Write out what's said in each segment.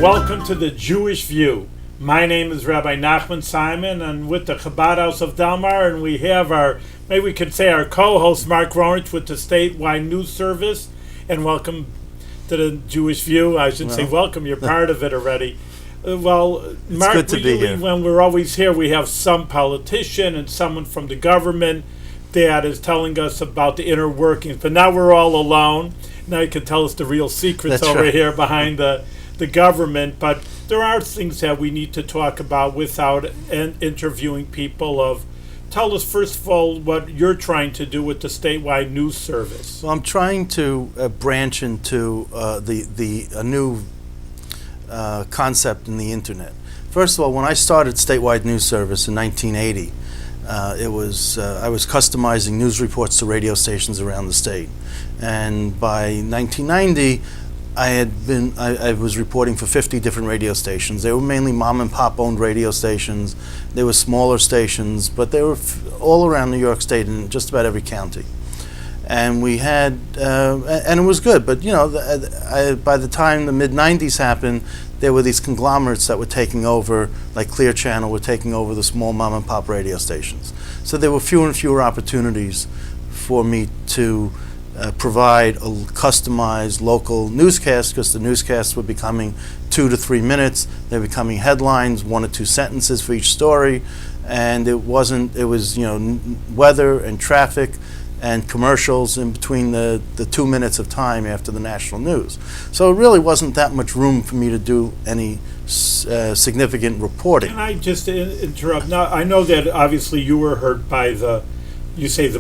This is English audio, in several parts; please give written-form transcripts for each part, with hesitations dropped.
Welcome to the Jewish View. My name is Rabbi Nachman Simon, and with the Chabad House of Delmar, and we have our, maybe we could say our co-host Mark Ronich with the statewide news service. And welcome to the Jewish View. I should say welcome. You're part of it already. Mark, good to be here. When we're always here, we have some politician and someone from the government that is telling us about the inner workings. But now we're all alone. Now you can tell us the real secrets That's over right. here behind the government. But there are things that we need to talk about without interviewing people. Tell us, first of all, what you're trying to do with the statewide news service. Well, I'm trying to branch into a new concept in the internet. First of all, when I started statewide news service in 1980, I was customizing news reports to radio stations around the state, and by 1990, I was reporting for 50 different radio stations. They were mainly mom and pop owned radio stations. They were smaller stations, but they were all around New York State in just about every county. And we had, and it was good. But by the time the mid '90s happened, there were these conglomerates that were taking over, like Clear Channel, were taking over the small mom and pop radio stations. So there were fewer and fewer opportunities for me to provide a customized local newscast, because the newscasts were becoming 2 to 3 minutes. They were becoming headlines, 1 or 2 sentences for each story, and it was weather and traffic and commercials in between the 2 minutes of time after the national news. So it really wasn't that much room for me to do any significant reporting. Can I just interrupt? Now, I know that obviously you were hurt by the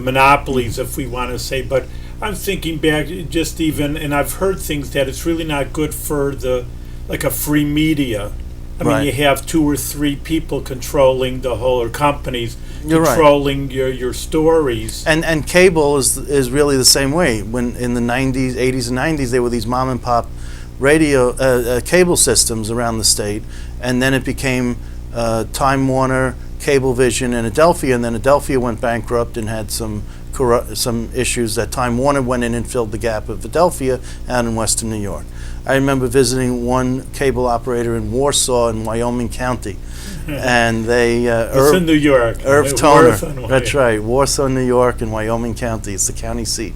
monopolies, if we want to say, but I'm thinking back just even, and I've heard things that it's really not good for a free media. I mean, you have 2 or 3 people controlling the whole, or companies controlling your stories. And cable is really the same way. When in the 90s, 80s and 90s, there were these mom and pop radio cable systems around the state, and then it became Time Warner, Cablevision, and Adelphia, and then Adelphia went bankrupt and had some issues that Time Warner went in and filled the gap of Adelphia out in western New York. I remember visiting one cable operator in Warsaw in Wyoming County, and they it's in New York. Irv Toner. That's right, Warsaw, New York, and Wyoming County. It's the county seat.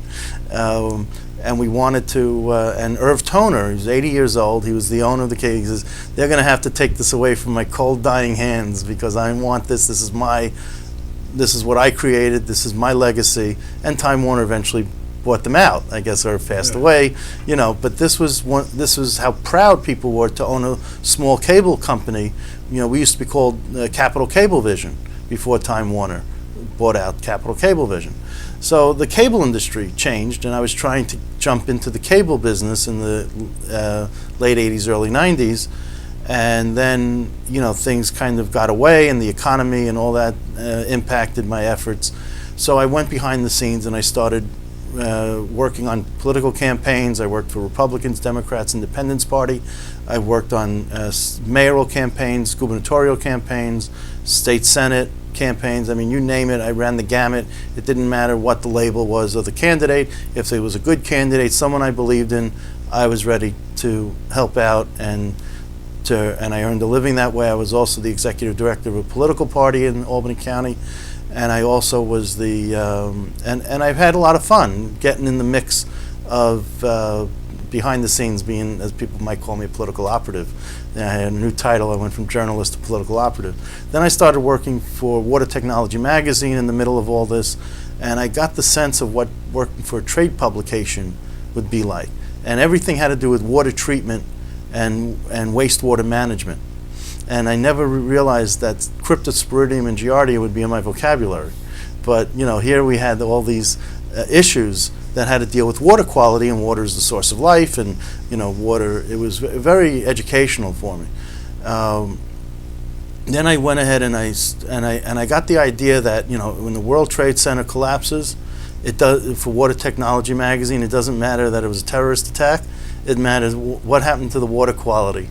And we wanted to, and Irv Toner, he's 80 years old, he was the owner of the cable. He says, they're going to have to take this away from my cold, dying hands, because I want this. This is what I created. This is my legacy. And Time Warner eventually bought them out, I guess, or passed away. But this was how proud people were to own a small cable company. We used to be called Capital Cablevision before Time Warner bought out Capital Cablevision. So the cable industry changed, and I was trying to jump into the cable business in the late 80s, early 90s. And then, things kind of got away, and the economy and all that impacted my efforts. So I went behind the scenes and I started working on political campaigns. I worked for Republicans, Democrats, Independence Party. I worked on mayoral campaigns, gubernatorial campaigns, state senate campaigns. I mean, you name it, I ran the gamut. It didn't matter what the label was of the candidate. If there was a good candidate, someone I believed in, I was ready to help out, and I earned a living that way. I was also the executive director of a political party in Albany County, and I also was and I've had a lot of fun getting in the mix of behind the scenes, being, as people might call me, a political operative. I had a new title. I went from journalist to political operative. Then I started working for Water Technology Magazine in the middle of all this, and I got the sense of what working for a trade publication would be like. And everything had to do with water treatment and wastewater management. And I never realized that cryptosporidium and giardia would be in my vocabulary. But here we had all these issues that had to deal with water quality, and water is the source of life, and water. It was very educational for me. Then I went ahead and I got the idea that when the World Trade Center collapses, it does, for Water Technology Magazine, it doesn't matter that it was a terrorist attack. It matters what happened to the water quality.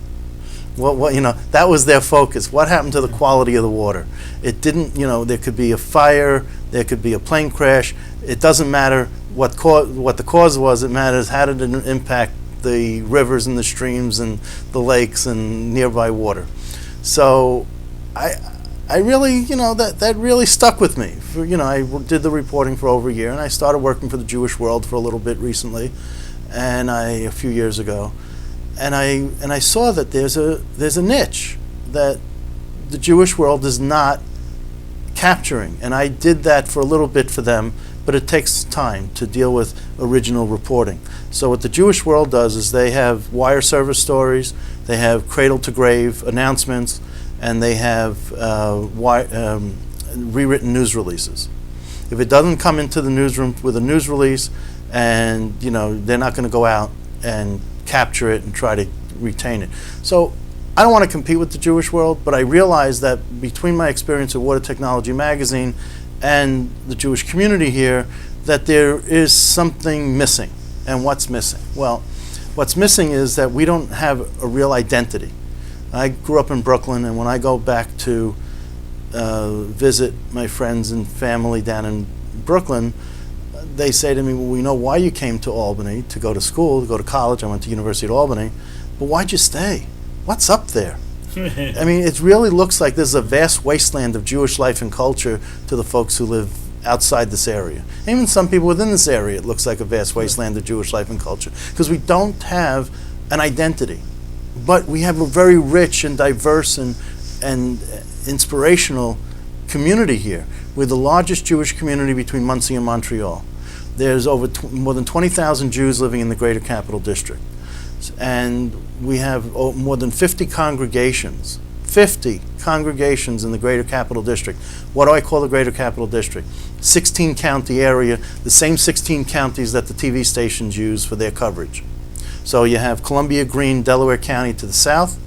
That was their focus. What happened to the quality of the water? It didn't, there could be a fire, there could be a plane crash. It doesn't matter what the cause was. It matters how did it impact the rivers and the streams and the lakes and nearby water. So I really, that really stuck with me. I did the reporting for over a year, and I started working for the Jewish World for a little bit recently, and a few years ago, and I saw that there's a niche that the Jewish World is not capturing, and I did that for a little bit for them, but it takes time to deal with original reporting. So what the Jewish World does is they have wire service stories, they have cradle to grave announcements, and they have rewritten news releases. If it doesn't come into the newsroom with a news release, and they're not going to go out and capture it and try to retain it. So I don't want to compete with the Jewish World, but I realize that between my experience at Water Technology Magazine and the Jewish community here, that there is something missing. And what's missing? Well, what's missing is that we don't have a real identity. I grew up in Brooklyn, and when I go back to visit my friends and family down in Brooklyn, they say to me, well, we know why you came to Albany, to go to school, to go to college. I went to University of Albany, but why'd you stay? What's up there? I mean, it really looks like there's a vast wasteland of Jewish life and culture to the folks who live outside this area. Even some people within this area, it looks like a vast wasteland of Jewish life and culture, because we don't have an identity. But we have a very rich and diverse and inspirational community here. We're the largest Jewish community between Muncie and Montreal. There's more than 20,000 Jews living in the Greater Capital District. And we have more than 50 congregations. 50 congregations in the Greater Capital District. What do I call the Greater Capital District? 16-county area, the same 16 counties that the TV stations use for their coverage. So you have Columbia, Greene, Delaware County to the south,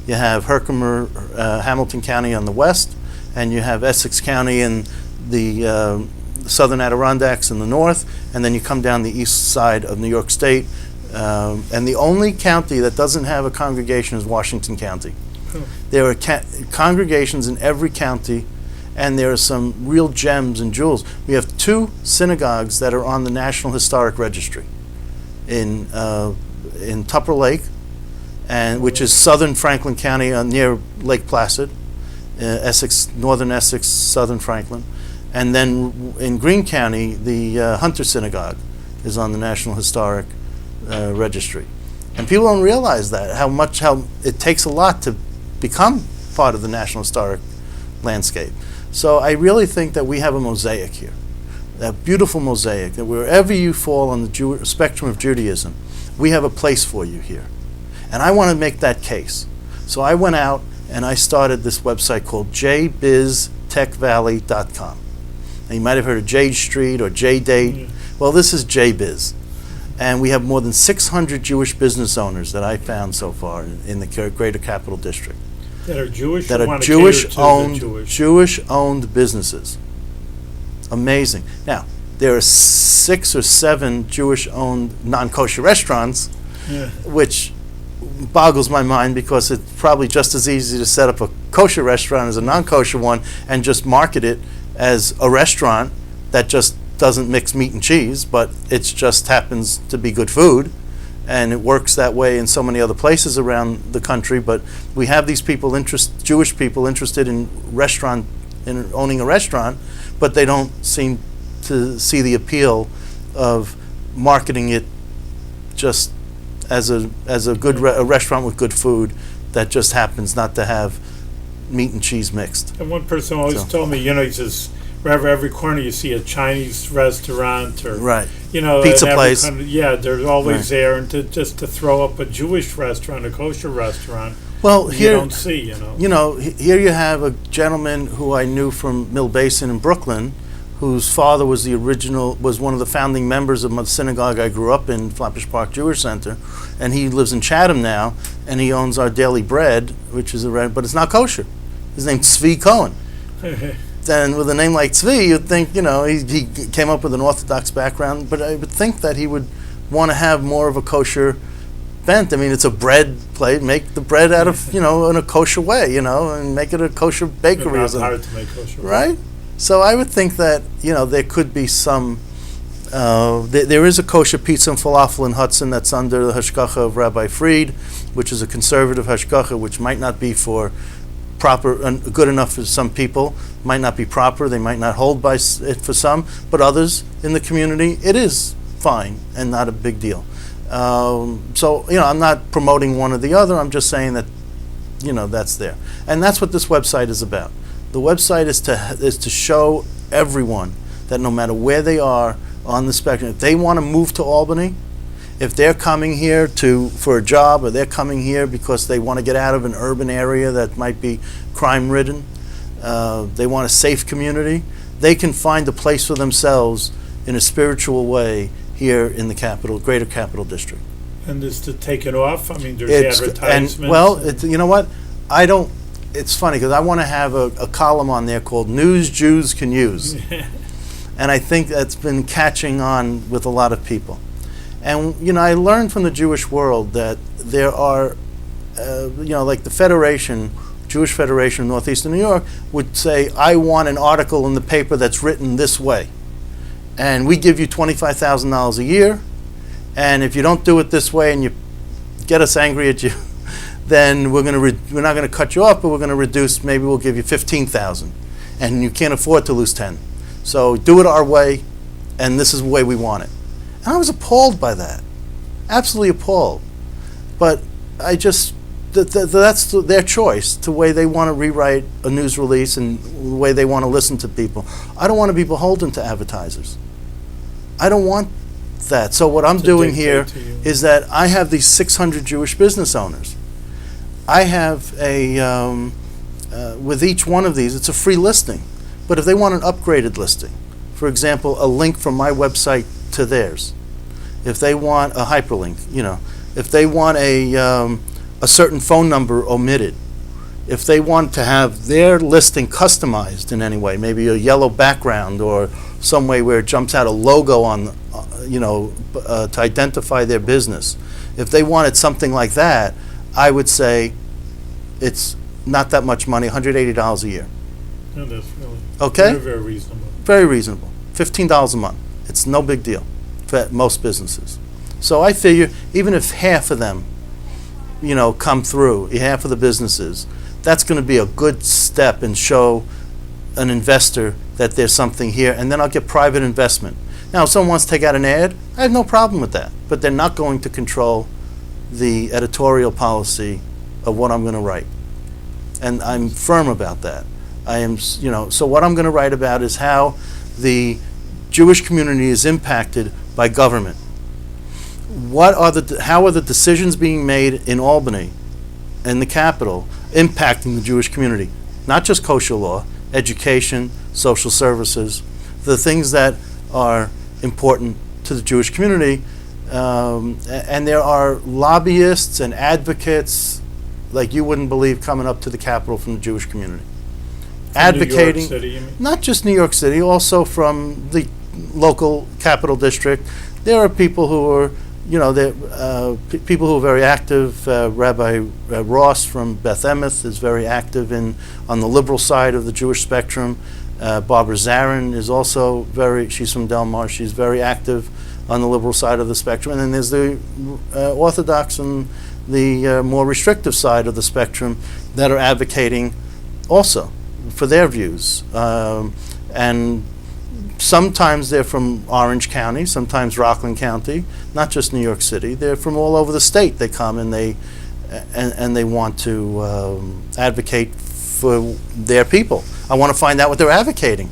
you have Herkimer, Hamilton County on the west, and you have Essex County and the southern Adirondacks in the north, and then you come down the east side of New York State, and the only county that doesn't have a congregation is Washington County. There are congregations in every county, and there are some real gems and jewels. We have 2 synagogues that are on the National Historic Registry in Tupper Lake, which is southern Franklin County near Lake Placid, northern Essex, southern Franklin. And then in Greene County, the Hunter Synagogue is on the National Historic Registry. And people don't realize that, how it takes a lot to become part of the National Historic landscape. So I really think that we have a mosaic here, a beautiful mosaic, that wherever you fall on the spectrum of Judaism, we have a place for you here. And I want to make that case. So I went out and I started this website called jbiztechvalley.com. And you might have heard of J Street or J-Date. Mm-hmm. Well, this is JBiz. And we have more than 600 Jewish business owners that I found so far in the Greater Capital District. That are Jewish? That are Jewish-owned businesses. Amazing. Now, there are 6 or 7 Jewish-owned non-kosher restaurants, which boggles my mind, because it's probably just as easy to set up a kosher restaurant as a non-kosher one and just market it as a restaurant that just doesn't mix meat and cheese, but it just happens to be good food, and it works that way in so many other places around the country. But we have these people, Jewish people, interested in owning a restaurant, but they don't seem to see the appeal of marketing it just as a good a restaurant with good food that just happens not to have meat and cheese mixed. And one person always told me, he says, wherever every corner you see a Chinese restaurant or pizza place, they're always there, and to throw up a Jewish restaurant, a kosher restaurant. Well, here you don't see, here you have a gentleman who I knew from Mill Basin in Brooklyn, whose father was one of the founding members of the synagogue I grew up in, Flatbush Park Jewish Center, and he lives in Chatham now, and he owns Our Daily Bread, which is but it's not kosher. His name's Tzvi Cohen. And with a name like Tzvi, you'd think, he came up with an Orthodox background, but I would think that he would want to have more of a kosher bent. I mean, it's a bread plate. Make the bread out of, in a kosher way, and make it a kosher bakery or something. Hard to make kosher. Right? So I would think that, there could be some There is a kosher pizza and falafel in Hudson that's under the hashgacha of Rabbi Fried, which is a conservative hashgacha, which might not be for proper and good enough for some people, might not be proper, they might not hold by it for some, but others in the community, it is fine and not a big deal. So, I'm not promoting one or the other, I'm just saying that, that's there. And that's what this website is about. The website is to show everyone that no matter where they are on the spectrum, if they want to move to Albany, if they're coming here for a job, or they're coming here because they want to get out of an urban area that might be crime-ridden, they want a safe community, they can find a place for themselves in a spiritual way here in the greater capital district. And is to take it off? I mean, there's advertisements. You know what? It's funny because I want to have a column on there called News Jews Can Use. And I think that's been catching on with a lot of people. And, I learned from the Jewish world that there are, like the Federation, Jewish Federation of Northeastern New York would say, I want an article in the paper that's written this way. And we give you $25,000 a year. And if you don't do it this way and you get us angry at you, then we're not going to cut you off, but we're going to reduce, maybe we'll give you $15,000. And you can't afford to lose 10. So do it our way, and this is the way we want it. And I was appalled by that, absolutely appalled. But that's their choice, the way they want to rewrite a news release and the way they want to listen to people. I don't want to be beholden to advertisers. I don't want that. So what I'm doing here is that I have these 600 Jewish business owners. I have with each one of these, it's a free listing. But if they want an upgraded listing, for example, a link from my website to theirs, if they want a hyperlink, if they want a certain phone number omitted, if they want to have their listing customized in any way, maybe a yellow background or some way where it jumps out a logo on, to identify their business, if they wanted something like that, I would say it's not that much money, $180 a year. No, that's really okay? Very, very reasonable. Very reasonable. $15 a month. It's no big deal for most businesses. So I figure even if half of them, come through, half of the businesses, that's going to be a good step and show an investor that there's something here, and then I'll get private investment. Now, if someone wants to take out an ad, I have no problem with that, but they're not going to control the editorial policy of what I'm going to write. And I'm firm about that. So what I'm going to write about is how the Jewish community is impacted by government. How are the decisions being made in Albany and the capital impacting the Jewish community? Not just kosher law, education, social services, the things that are important to the Jewish community. And there are lobbyists and advocates like you wouldn't believe coming up to the Capitol from the Jewish community. Advocating, New York City, you mean? Not just New York City, also from the local capital district. There are people who are, people who are very active. Rabbi Ross from Beth Emeth is very active on the liberal side of the Jewish spectrum. Barbara Zarin is also she's from Del Mar, she's very active on the liberal side of the spectrum. And then there's the Orthodox and the more restrictive side of the spectrum that are advocating also for their views. And sometimes they're from Orange County, sometimes Rockland County, not just New York City. They're from all over the state. They come and they want to advocate for their people. I want to find out what they're advocating.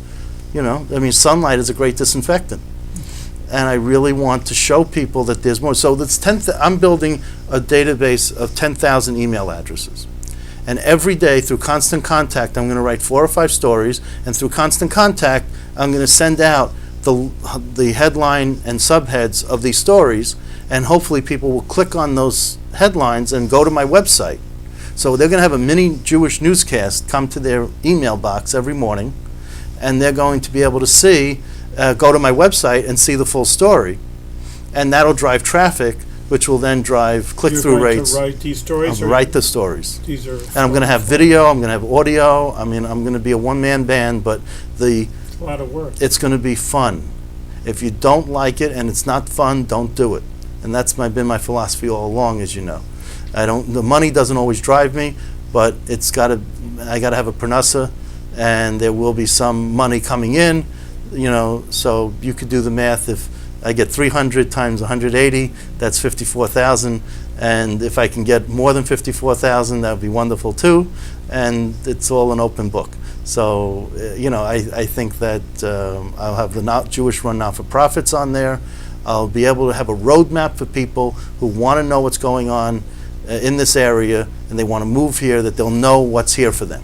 Sunlight is a great disinfectant. And I really want to show people that there's more. So I'm building a database of 10,000 email addresses. And every day through Constant Contact, I'm going to write 4 or 5 stories. And through Constant Contact, I'm going to send out the headline and subheads of these stories. And hopefully people will click on those headlines and go to my website. So they're going to have a mini Jewish newscast come to their email box every morning. And they're going to be able to go to my website and see the full story. And that'll drive traffic, which will then drive click-through rates. You're going to write these stories? I'll write the stories. These are. And I'm going to have video, I'm going to have audio. I'm going to be a one-man band, but it's a lot of work. It's going to be fun. If you don't like it and it's not fun, don't do it. And that's been my philosophy all along, as you know. The money doesn't always drive me, but I got to have a parnassa, and there will be some money coming in, so you could do the math. If I get 300 times 180, that's 54,000, and if I can get more than 54,000, that would be wonderful too, and it's all an open book. So, I think that I'll have the Jewish-run not-for-profits on there. I'll be able to have a roadmap for people who want to know what's going on in this area, and they want to move here, that they'll know what's here for them.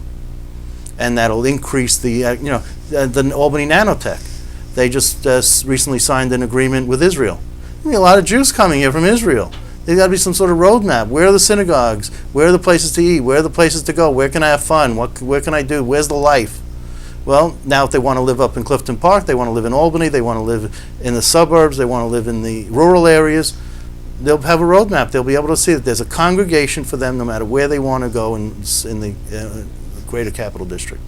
And that'll increase the Albany Nanotech. They just recently signed an agreement with Israel. There'll be a lot of Jews coming here from Israel. There's got to be some sort of roadmap. Where are the synagogues? Where are the places to eat? Where are the places to go? Where can I have fun? Where can I do? Where's the life? Well, now if they want to live up in Clifton Park, they want to live in Albany, they want to live in the suburbs, they want to live in the rural areas, they'll have a roadmap. They'll be able to see that there's a congregation for them no matter where they want to go in the greater capital district.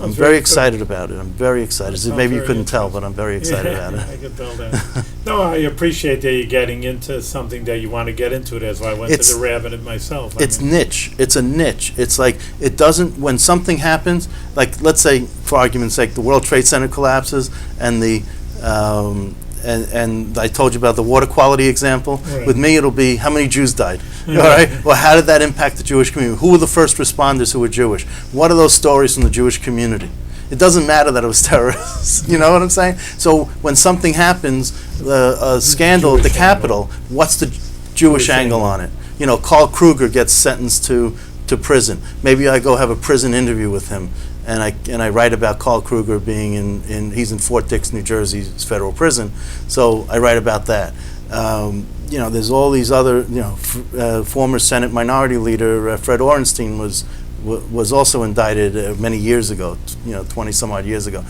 I'm very excited about it. I'm very excited. Maybe you couldn't tell, but I'm very excited about it. I can tell that. No, I appreciate that you're getting into something that you want to get into. That's why I went to the rabbit myself. It's niche. It's a niche. It's like it doesn't, when something happens, like let's say, for argument's sake, the World Trade Center collapses and and I told you about the water quality example. Right. With me, it'll be how many Jews died. All right. Well, how did that impact the Jewish community? Who were the first responders who were Jewish? What are those stories from the Jewish community? It doesn't matter that it was terrorists. You know what I'm saying? So when something happens, a scandal at the Capitol, what's the Jewish angle on it? Carl Kruger gets sentenced to prison. Maybe I go have a prison interview with him. And I write about Carl Kruger being he's in Fort Dix, New Jersey's federal prison, so I write about that. There's all these other, former Senate Minority Leader Fred Orenstein was also indicted many years ago, 20 some odd years ago.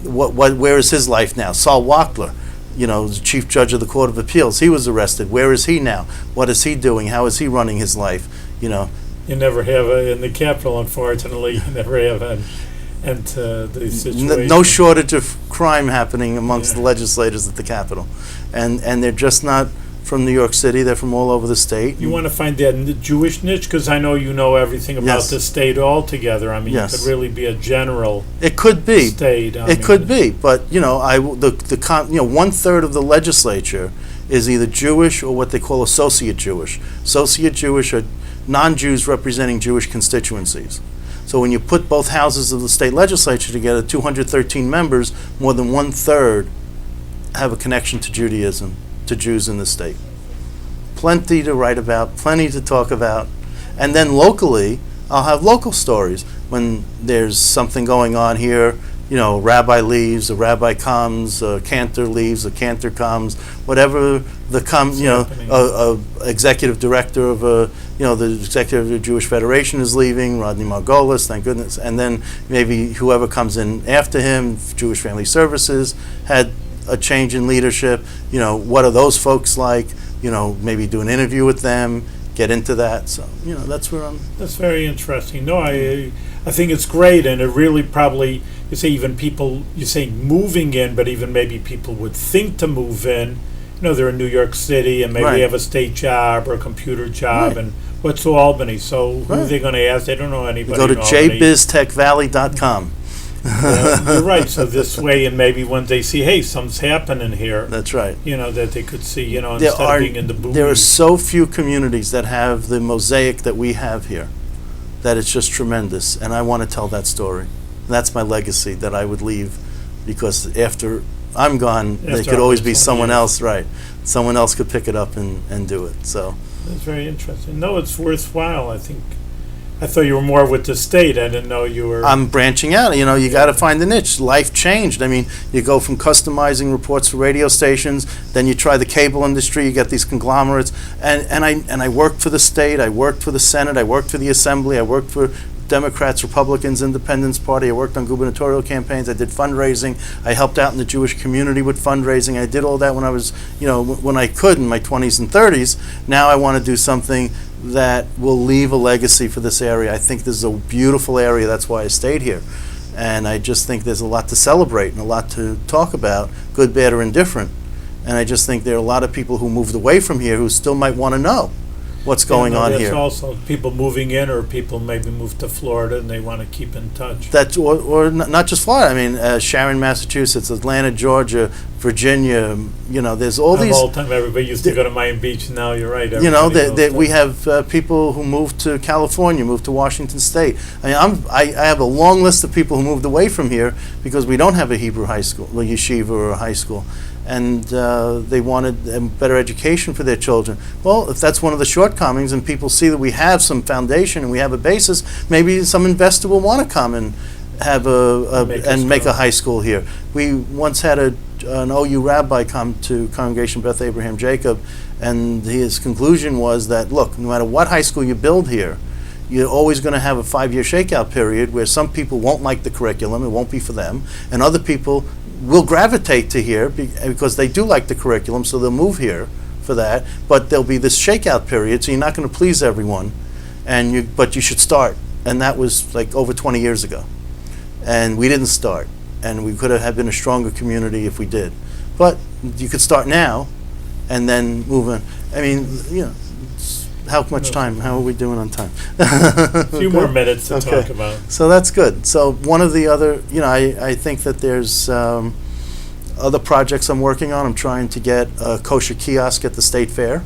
Where is his life now? Saul Wachtler, the Chief Judge of the Court of Appeals, he was arrested. Where is he now? What is he doing? How is he running his life? You never have in the Capitol, unfortunately. You never have an end to the situation. No shortage of crime happening amongst the legislators at the Capitol, and they're just not from New York City. They're from all over the state. You want to find that Jewish niche, because I know you know everything about the state altogether. I mean, it could really be a general. It could be state. Could be, but 1/3 of the legislature is either Jewish or what they call Associate Jewish. Associate Jewish are non-Jews representing Jewish constituencies. So when you put both houses of the state legislature together, 213 members, more than 1/3 have a connection to Judaism, to Jews in the state. Plenty to write about, plenty to talk about. And then locally, I'll have local stories. When there's something going on here, a rabbi leaves, a rabbi comes, a cantor leaves, a cantor comes, whatever a executive director of the executive of the Jewish Federation is leaving, Rodney Margolis, thank goodness, and then maybe whoever comes in after him, Jewish Family Services, had a change in leadership. What are those folks like? Maybe do an interview with them, get into that. So, that's where I'm. That's very interesting. No, I think it's great, and it really probably, you say even people, you say moving in, but even maybe people would think to move in. They're in New York City, and maybe they have a state job or a computer job, and what's to Albany? So who are they going to ask? They don't know anybody. Go to jbiztechvalley.com. You're right. So this way, and maybe when they see, hey, something's happening here. That's right. That they could see, instead of being in the booth. There are so few communities that have the mosaic that we have here, that it's just tremendous. And I want to tell that story. That's my legacy that I would leave, because after I'm gone, there could always be someone else, right? Someone else could pick it up and do it. So that's very interesting. No, it's worthwhile. I thought you were more with the state. I didn't know you were. I'm branching out. You got to find the niche. Life changed. I mean, you go from customizing reports for radio stations, then you try the cable industry. You get these conglomerates, and I worked for the state. I worked for the Senate. I worked for the Assembly. I worked for Democrats, Republicans, Independents Party. I worked on gubernatorial campaigns. I did fundraising. I helped out in the Jewish community with fundraising. I did all that when I was, when I could in my 20s and 30s. Now I want to do something that will leave a legacy for this area. I think this is a beautiful area. That's why I stayed here. And I just think there's a lot to celebrate and a lot to talk about, good, bad, or indifferent. And I just think there are a lot of people who moved away from here who still might want to know what's going on That's here. also people moving in, or people maybe moved to Florida and they want to keep in touch. That's or not just Florida. I mean, Sharon, Massachusetts, Atlanta, Georgia, Virginia. There's all these. All the time, everybody used to go to Miami Beach. Now you're right. We have people who moved to California, moved to Washington State. I mean, I have a long list of people who moved away from here because we don't have a Hebrew high school, a yeshiva or a high school. And they wanted a better education for their children. Well, if that's one of the shortcomings and people see that we have some foundation and we have a basis, maybe some investor will want to come and have make a high school here. We once had an OU rabbi come to Congregation Beth Abraham Jacob, and his conclusion was that, look, no matter what high school you build here, you're always going to have a 5-year shakeout period where some people won't like the curriculum, it won't be for them, and other people will gravitate to here because they do like the curriculum, so they'll move here for that. But there'll be this shakeout period, so you're not going to please everyone, but you should start. And that was like over 20 years ago, and we didn't start, and we could have been a stronger community if we did. But you could start now, and then move on. I mean, how much time? How are we doing on time? A few more minutes to talk about. So that's good. So one of the other, I think that there's other projects I'm working on. I'm trying to get a kosher kiosk at the State Fair.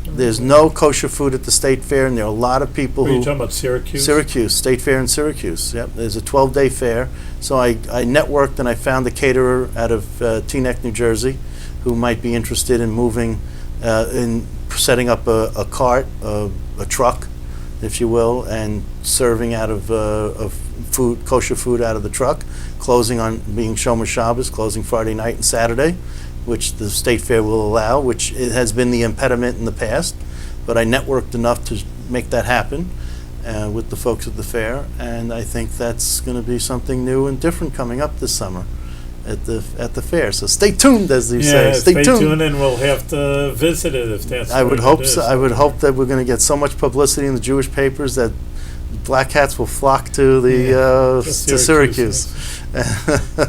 There's no kosher food at the State Fair, and there are a lot of people Are you talking about Syracuse? Syracuse, State Fair in Syracuse. Yep, there's a 12-day fair. So I networked and I found a caterer out of Teaneck, New Jersey, who might be interested in moving, in setting up a cart, a truck, if you will, and serving out of food, kosher food out of the truck, closing on being Shomer Shabbos, closing Friday night and Saturday, which the State Fair will allow, which it has been the impediment in the past. But I networked enough to make that happen with the folks at the fair, and I think that's going to be something new and different coming up this summer at the fair. So stay tuned, as they say. Stay tuned, and we'll have to visit it if that's. I would hope so. I would hope that we're going to get so much publicity in the Jewish papers that black hats will flock to to Syracuse.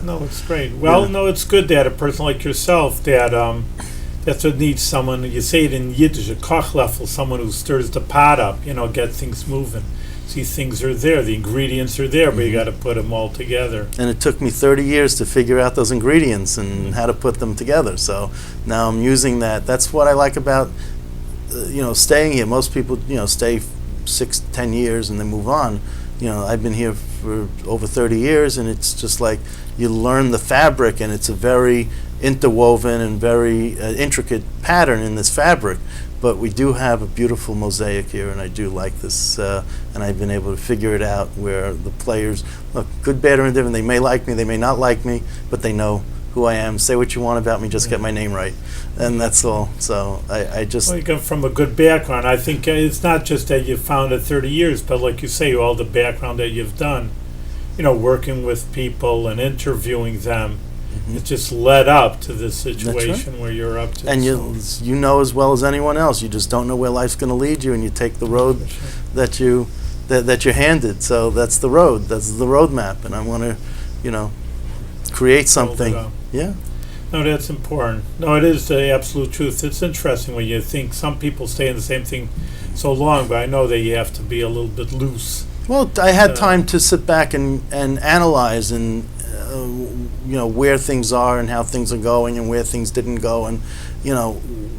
No, it's great. Well, no, it's good that a person like yourself that's what needs someone. You say it in Yiddish, a kochleffel, someone who stirs the pot up. Get things moving. See, things are there, the ingredients are there, but you got to put them all together. And it took me 30 years to figure out those ingredients and how to put them together. So now I'm using that. That's what I like about, staying here. Most people, stay 6-10 years and then move on. I've been here for over 30 years, and it's just like you learn the fabric, and it's a very interwoven and very intricate pattern in this fabric. But we do have a beautiful mosaic here, and I do like this, and I've been able to figure it out where the players, look, good, bad, or indifferent, they may like me, they may not like me, but they know who I am. Say what you want about me, just get my name right. And that's all. So I just... Well, you come from a good background. I think it's not just that you've found it 30 years, but like you say, all the background that you've done, working with people and interviewing them, it just led up to this situation where you're up to. And you know as well as anyone else, you just don't know where life's going to lead you, and you take the road that you're handed. So that's the road. That's the roadmap, and I want to, create something. Yeah. No, that's important. No, it is the absolute truth. It's interesting when you think some people stay in the same thing so long, but I know that you have to be a little bit loose. Well, I had time to sit back and analyze and where things are and how things are going and where things didn't go, and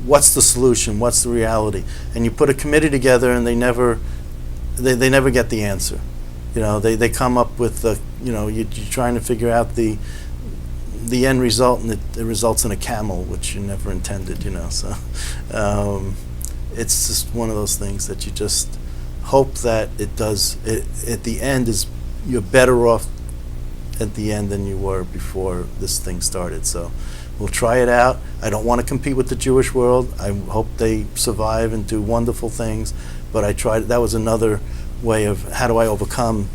what's the solution, what's the reality. And you put a committee together, and they never get the answer. They come up with you're trying to figure out the end result, and it results in a camel, which you never intended. So it's just one of those things that you just hope that it does. At the end, you're better off at the end than you were before this thing started. So we'll try it out. I don't want to compete with the Jewish world. I hope they survive and do wonderful things, but I tried. That was another way of how do I overcome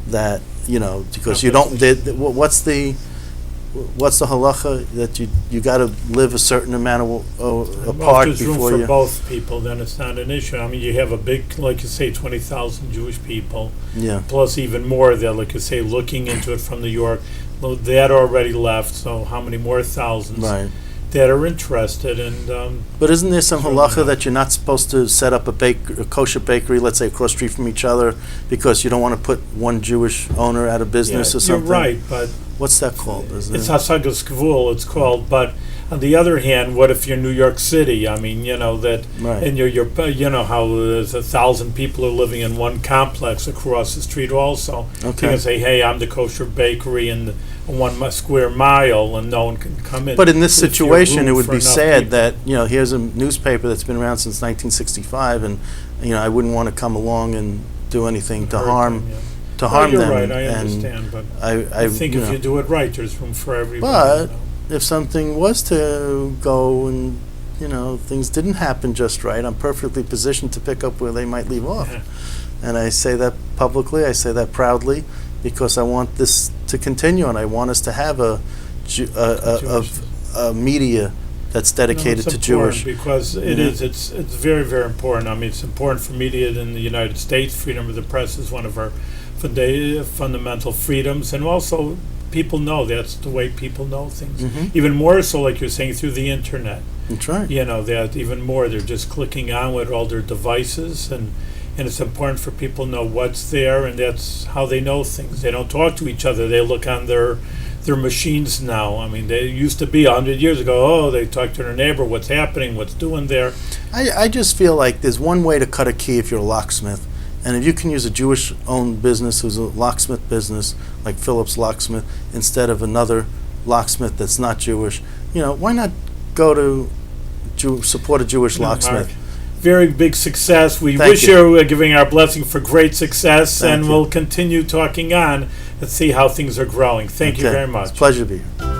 that, because you don't, what's the what's the halacha that you got to live a certain amount of Well, apart if there's room before for you? both people, then it's not an issue. I mean, you have a big, like you say, 20,000 Jewish people, Yeah. plus even more that, like you say, looking into it from New York. Well, that already left, so how many more thousands Right. that are interested? And But isn't there some Certainly halacha not. that you're not supposed to set up a kosher bakery, let's say across the street from each other, because you don't want to put one Jewish owner out of business yeah, or something? you're right, but What's that called? Is it's it? Hasagas Gvul, it's called. But on the other hand, what if you're New York City? I mean, you know that, Right. and you're you know how there's 1,000 people are living in one complex across the street. Also, you Okay. can say, "Hey, I'm the kosher bakery in the 1 square mile," and no one can come in. But in this If you're situation, room it would for be enough sad people. that, here's a newspaper that's been around since 1965, and, I wouldn't want to come along and do anything to Hurt harm, them, yeah. to No, harm you're them. right. I and understand, but I I think if know. you do it right, there's room for everybody. But you know. if something was to go and, things didn't happen just right, I'm perfectly positioned to pick up where they might leave off. Yeah. And I say that publicly, I say that proudly, because I want this to continue, and I want us to have a media that's dedicated No, it's to Jewish. important because it Yeah. is. It's very, very important. I mean, it's important for media in the United States. Freedom of the press is one of our fundamental freedoms, and also people know that's the way people know things. Mhm. Even more so, like you're saying, through the internet. That's right. You know that even more. They're just clicking on with all their devices, and it's important for people to know what's there, and that's how they know things. They don't talk to each other. They look on their machines now. I mean, they used to be 100 years ago. Oh, they talk to their neighbor. What's happening? What's doing there? I just feel like there's one way to cut a key if you're a locksmith. And if you can use a Jewish-owned business who's a locksmith business, like Phillips Locksmith, instead of another locksmith that's not Jewish, why not go to support a Jewish No, locksmith? Mark, very big success. We Thank wish you. you giving our blessing for great success, Thank and you. we'll continue talking on and see how things are growing. Thank you Okay. very much. It's a pleasure to be here.